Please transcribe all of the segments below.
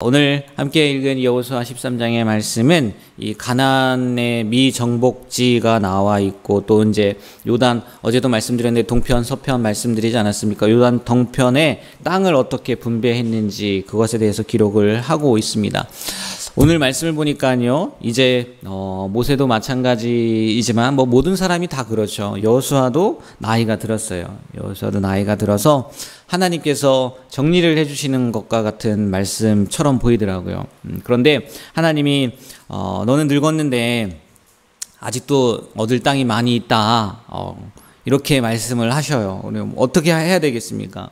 오늘 함께 읽은 여호수아 13장의 말씀은 이 가나안의 미정복지가 나와 있고, 또 이제 요단, 어제도 말씀드렸는데 동편 서편 말씀드리지 않았습니까? 요단 동편의 땅을 어떻게 분배했는지 그것에 대해서 기록을 하고 있습니다. 오늘 말씀을 보니까요, 이제 모세도 마찬가지이지만 뭐 모든 사람이 다 그렇죠. 여호수아도 나이가 들었어요. 여호수아도 나이가 들어서 하나님께서 정리를 해주시는 것과 같은 말씀처럼 보이더라고요. 그런데 하나님이 너는 늙었는데 아직도 얻을 땅이 많이 있다, 이렇게 말씀을 하셔요. 어떻게 해야 되겠습니까?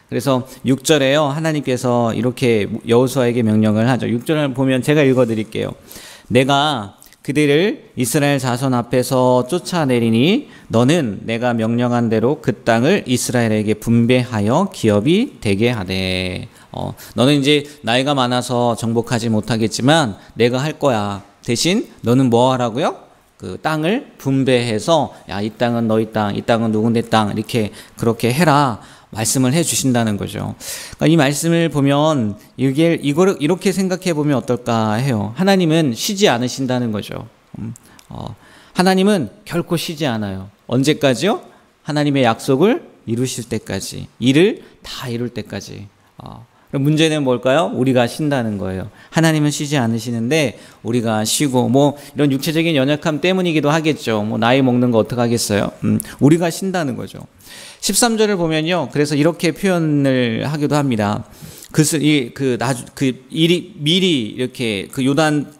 그래서 6절에요, 하나님께서 이렇게 여호수아에게 명령을 하죠. 6절을 보면 제가 읽어드릴게요. 내가 그들을 이스라엘 자손 앞에서 쫓아내리니 너는 내가 명령한 대로 그 땅을 이스라엘에게 분배하여 기업이 되게 하되. 너는 이제 나이가 많아서 정복하지 못하겠지만 내가 할 거야. 대신 너는 뭐 하라고요? 그 땅을 분배해서, 야, 이 땅은 너희 땅, 이 땅은 누군데 땅, 이렇게 그렇게 해라 말씀을 해 주신다는 거죠. 그러니까 이 말씀을 보면 이거를 이렇게 생각해 보면 어떨까 해요. 하나님은 쉬지 않으신다는 거죠. 하나님은 결코 쉬지 않아요. 언제까지요? 하나님의 약속을 이루실 때까지, 일을 다 이룰 때까지. 그럼 문제는 뭘까요? 우리가 쉰다는 거예요. 하나님은 쉬지 않으시는데 우리가 쉬고, 뭐 이런 육체적인 연약함 때문이기도 하겠죠. 뭐 나이 먹는 거 어떡하겠어요? 우리가 쉰다는 거죠. 13절을 보면요, 그래서 이렇게 표현을 하기도 합니다. 미리 이렇게 그 요단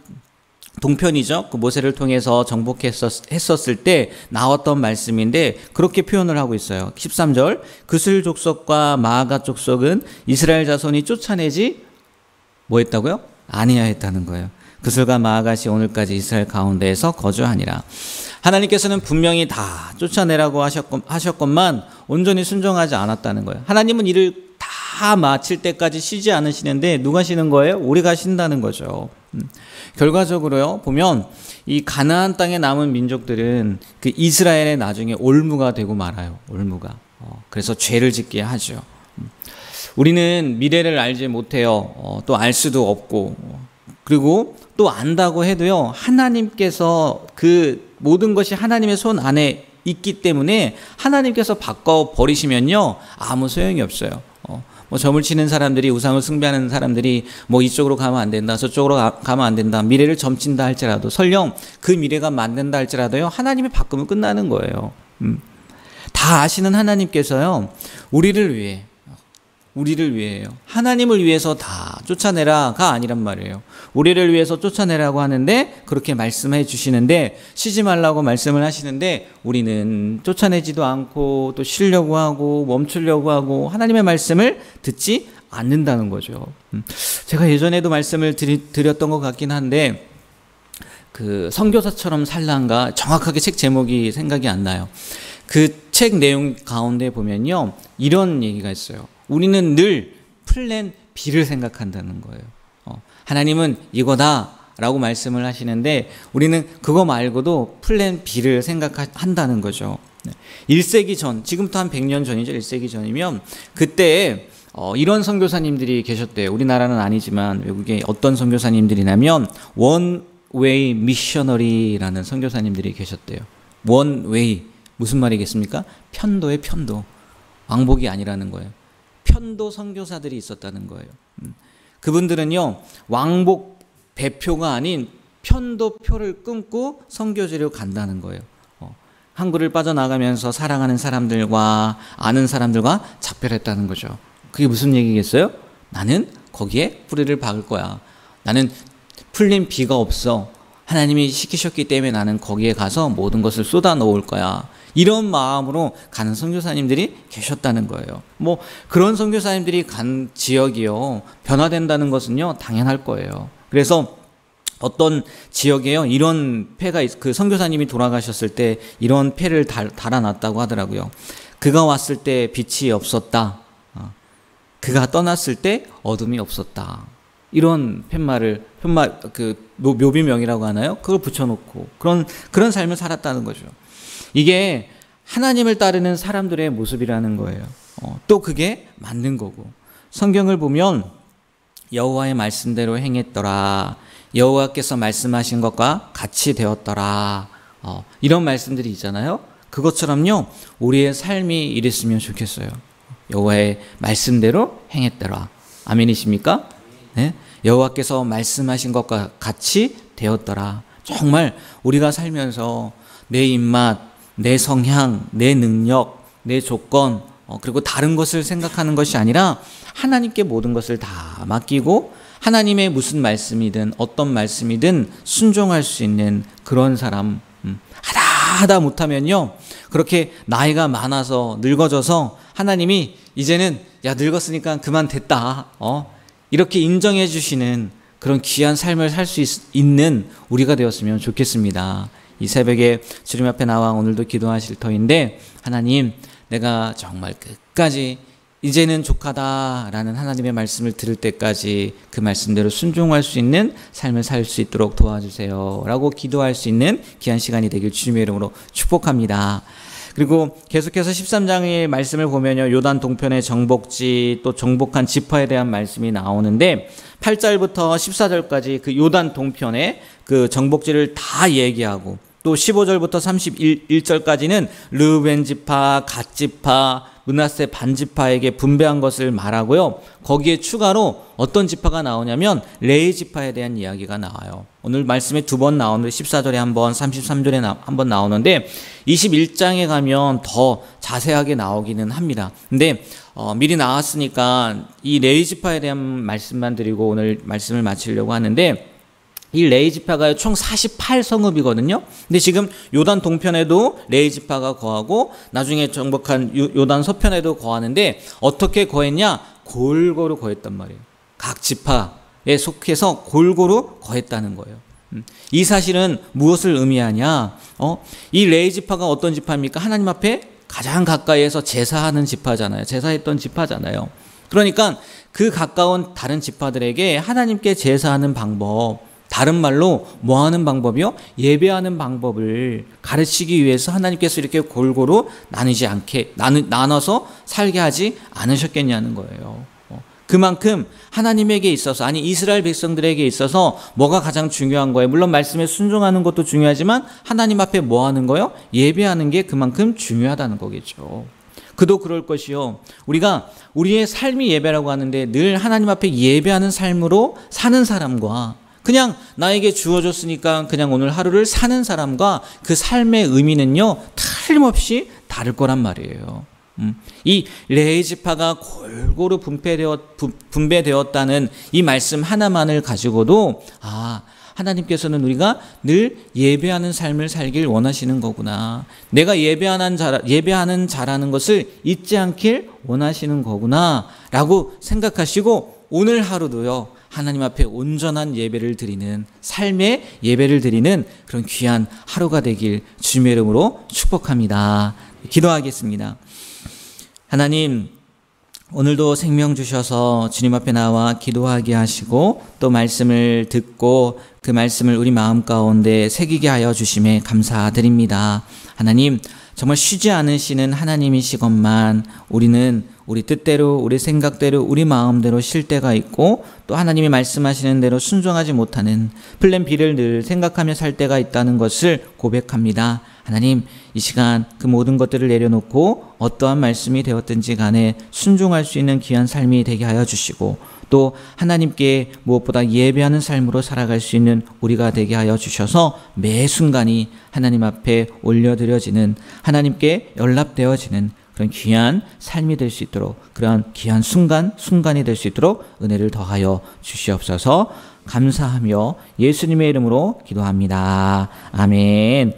동편이죠. 그 모세를 통해서 정복했었을 때 나왔던 말씀인데 그렇게 표현을 하고 있어요. 13절, 그슬 족속과 마아가 족속은 이스라엘 자손이 쫓아내지 뭐 했다고요? 아니하였다는 거예요. 그슬과 마아가시 오늘까지 이스라엘 가운데에서 거주하니라. 하나님께서는 분명히 다 쫓아내라고 하셨건만 온전히 순종하지 않았다는 거예요. 하나님은 일을 다 마칠 때까지 쉬지 않으시는데 누가 쉬는 거예요? 우리가 쉰다는 거죠. 결과적으로요, 보면 이 가나안 땅에 남은 민족들은 그 이스라엘의 나중에 올무가 되고 말아요. 올무가. 그래서 죄를 짓게 하죠. 우리는 미래를 알지 못해요. 또 알 수도 없고, 그리고 또 안다고 해도요, 하나님께서 그 모든 것이 하나님의 손 안에 있기 때문에 하나님께서 바꿔버리시면요, 아무 소용이 없어요. 뭐 점을 치는 사람들이, 우상을 숭배하는 사람들이 뭐 이쪽으로 가면 안 된다, 저쪽으로 가면 안 된다, 미래를 점친다 할지라도, 설령 그 미래가 맞는다 할지라도요, 하나님이 바꾸면 끝나는 거예요. 다 아시는 하나님께서요, 우리를 위해요. 하나님을 위해서 다 쫓아내라가 아니란 말이에요. 우리를 위해서 쫓아내라고 하는데, 그렇게 말씀해 주시는데, 쉬지 말라고 말씀을 하시는데 우리는 쫓아내지도 않고 또 쉬려고 하고 멈추려고 하고 하나님의 말씀을 듣지 않는다는 거죠. 제가 예전에도 말씀을 드렸던 것 같긴 한데, 그 선교사처럼 살란가, 정확하게 책 제목이 생각이 안 나요. 그 책 내용 가운데 보면요, 이런 얘기가 있어요. 우리는 늘 플랜 B를 생각한다는 거예요. 하나님은 이거다라고 말씀을 하시는데 우리는 그거 말고도 플랜 B를 생각한다는 거죠. 1세기 전, 지금부터 한 100년 전이죠. 1세기 전이면 그때 이런 선교사님들이 계셨대요. 우리나라는 아니지만 외국에 어떤 선교사님들이냐면 원웨이 미셔너리라는 선교사님들이 계셨대요. 원웨이, 무슨 말이겠습니까? 편도의 편도, 왕복이 아니라는 거예요. 편도 선교사들이 있었다는 거예요. 그분들은요, 왕복 배표가 아닌 편도표를 끊고 선교지로 간다는 거예요. 항구를 빠져나가면서 사랑하는 사람들과 아는 사람들과 작별했다는 거죠. 그게 무슨 얘기겠어요? 나는 거기에 뿌리를 박을 거야. 나는 풀린 비가 없어. 하나님이 시키셨기 때문에 나는 거기에 가서 모든 것을 쏟아 놓을 거야. 이런 마음으로 가는 선교사님들이 계셨다는 거예요. 뭐 그런 선교사님들이 간 지역이요, 변화된다는 것은요, 당연할 거예요. 그래서 어떤 지역에요, 이런 패가 그 선교사님이 돌아가셨을 때 이런 패를 달아놨다고 하더라고요. 그가 왔을 때 빛이 없었다. 그가 떠났을 때 어둠이 없었다. 이런 그 묘비명이라고 하나요? 그걸 붙여놓고 그런 삶을 살았다는 거죠. 이게 하나님을 따르는 사람들의 모습이라는 거예요. 또 그게 맞는 거고, 성경을 보면 여호와의 말씀대로 행했더라. 여호와께서 말씀하신 것과 같이 되었더라. 이런 말씀들이 있잖아요. 그것처럼요, 우리의 삶이 이랬으면 좋겠어요. 여호와의 말씀대로 행했더라. 아멘이십니까? 네? 여호와께서 말씀하신 것과 같이 되었더라. 정말 우리가 살면서 내 입맛, 내 성향, 내 능력, 내 조건, 그리고 다른 것을 생각하는 것이 아니라 하나님께 모든 것을 다 맡기고 하나님의 무슨 말씀이든 어떤 말씀이든 순종할 수 있는 그런 사람, 하다 못하면요, 그렇게 나이가 많아서 늙어져서 하나님이 이제는 야 늙었으니까 그만 됐다, 이렇게 인정해 주시는 그런 귀한 삶을 살 수 있는 우리가 되었으면 좋겠습니다. 이 새벽에 주님 앞에 나와 오늘도 기도하실 터인데, 하나님, 내가 정말 끝까지 이제는 족하다라는 하나님의 말씀을 들을 때까지 그 말씀대로 순종할 수 있는 삶을 살 수 있도록 도와주세요 라고 기도할 수 있는 귀한 시간이 되길 주님의 이름으로 축복합니다. 그리고 계속해서 13장의 말씀을 보면요, 요단 동편의 정복지, 또 정복한 지파에 대한 말씀이 나오는데 8절부터 14절까지 그 요단 동편의 그 정복지를 다 얘기하고, 또 15절부터 31절까지는 르우벤 지파, 갓 지파, 므낫세 반 지파에게 분배한 것을 말하고요. 거기에 추가로 어떤 지파가 나오냐면 레위 지파에 대한 이야기가 나와요. 오늘 말씀에 두 번 나오는데 14절에 한 번, 33절에 한 번 나오는데 21장에 가면 더 자세하게 나오기는 합니다. 근데 미리 나왔으니까 이 레위 지파에 대한 말씀만 드리고 오늘 말씀을 마치려고 하는데, 이 레위 지파가 총 48성읍이거든요. 근데 지금 요단 동편에도 레위 지파가 거하고 나중에 정복한 요단 서편에도 거하는데 어떻게 거했냐? 골고루 거했단 말이에요. 각 지파에 속해서 골고루 거했다는 거예요. 이 사실은 무엇을 의미하냐? 이 레위 지파가 어떤 지파입니까? 하나님 앞에 가장 가까이에서 제사하는 지파잖아요. 제사했던 지파잖아요. 그러니까 그 가까운 다른 지파들에게 하나님께 제사하는 방법, 다른 말로 뭐 하는 방법이요? 예배하는 방법을 가르치기 위해서 하나님께서 이렇게 골고루 나눠서 살게 하지 않으셨겠냐는 거예요. 그만큼 하나님에게 있어서, 아니 이스라엘 백성들에게 있어서 뭐가 가장 중요한 거예요? 물론 말씀에 순종하는 것도 중요하지만 하나님 앞에 뭐 하는 거예요? 예배하는 게 그만큼 중요하다는 거겠죠. 그도 그럴 것이요, 우리가 우리의 삶이 예배라고 하는데 늘 하나님 앞에 예배하는 삶으로 사는 사람과 그냥 나에게 주어졌으니까 그냥 오늘 하루를 사는 사람과 그 삶의 의미는요, 틀림없이 다를 거란 말이에요. 이 레위 지파가 골고루 분배되었다는 이 말씀 하나만을 가지고도 하나님께서는 우리가 늘 예배하는 삶을 살길 원하시는 거구나, 내가 예배하는 자라는 것을 잊지 않길 원하시는 거구나 라고 생각하시고 오늘 하루도요, 하나님 앞에 온전한 예배를 드리는, 삶의 예배를 드리는 그런 귀한 하루가 되길 주님의 이름으로 축복합니다. 기도하겠습니다. 하나님, 오늘도 생명 주셔서 주님 앞에 나와 기도하게 하시고 또 말씀을 듣고 그 말씀을 우리 마음 가운데 새기게 하여 주심에 감사드립니다. 하나님, 정말 쉬지 않으시는 하나님이시건만 우리는 우리 뜻대로, 우리 생각대로, 우리 마음대로 쉴 때가 있고 또 하나님이 말씀하시는 대로 순종하지 못하는 플랜 B를 늘 생각하며 살 때가 있다는 것을 고백합니다. 하나님, 이 시간 그 모든 것들을 내려놓고 어떠한 말씀이 되었든지 간에 순종할 수 있는 귀한 삶이 되게 하여 주시고 또 하나님께 무엇보다 예배하는 삶으로 살아갈 수 있는 우리가 되게 하여 주셔서 매 순간이 하나님 앞에 올려드려지는, 하나님께 연락되어지는 그런 귀한 삶이 될 수 있도록, 그런 귀한 순간이 될 수 있도록 은혜를 더하여 주시옵소서. 감사하며 예수님의 이름으로 기도합니다. 아멘.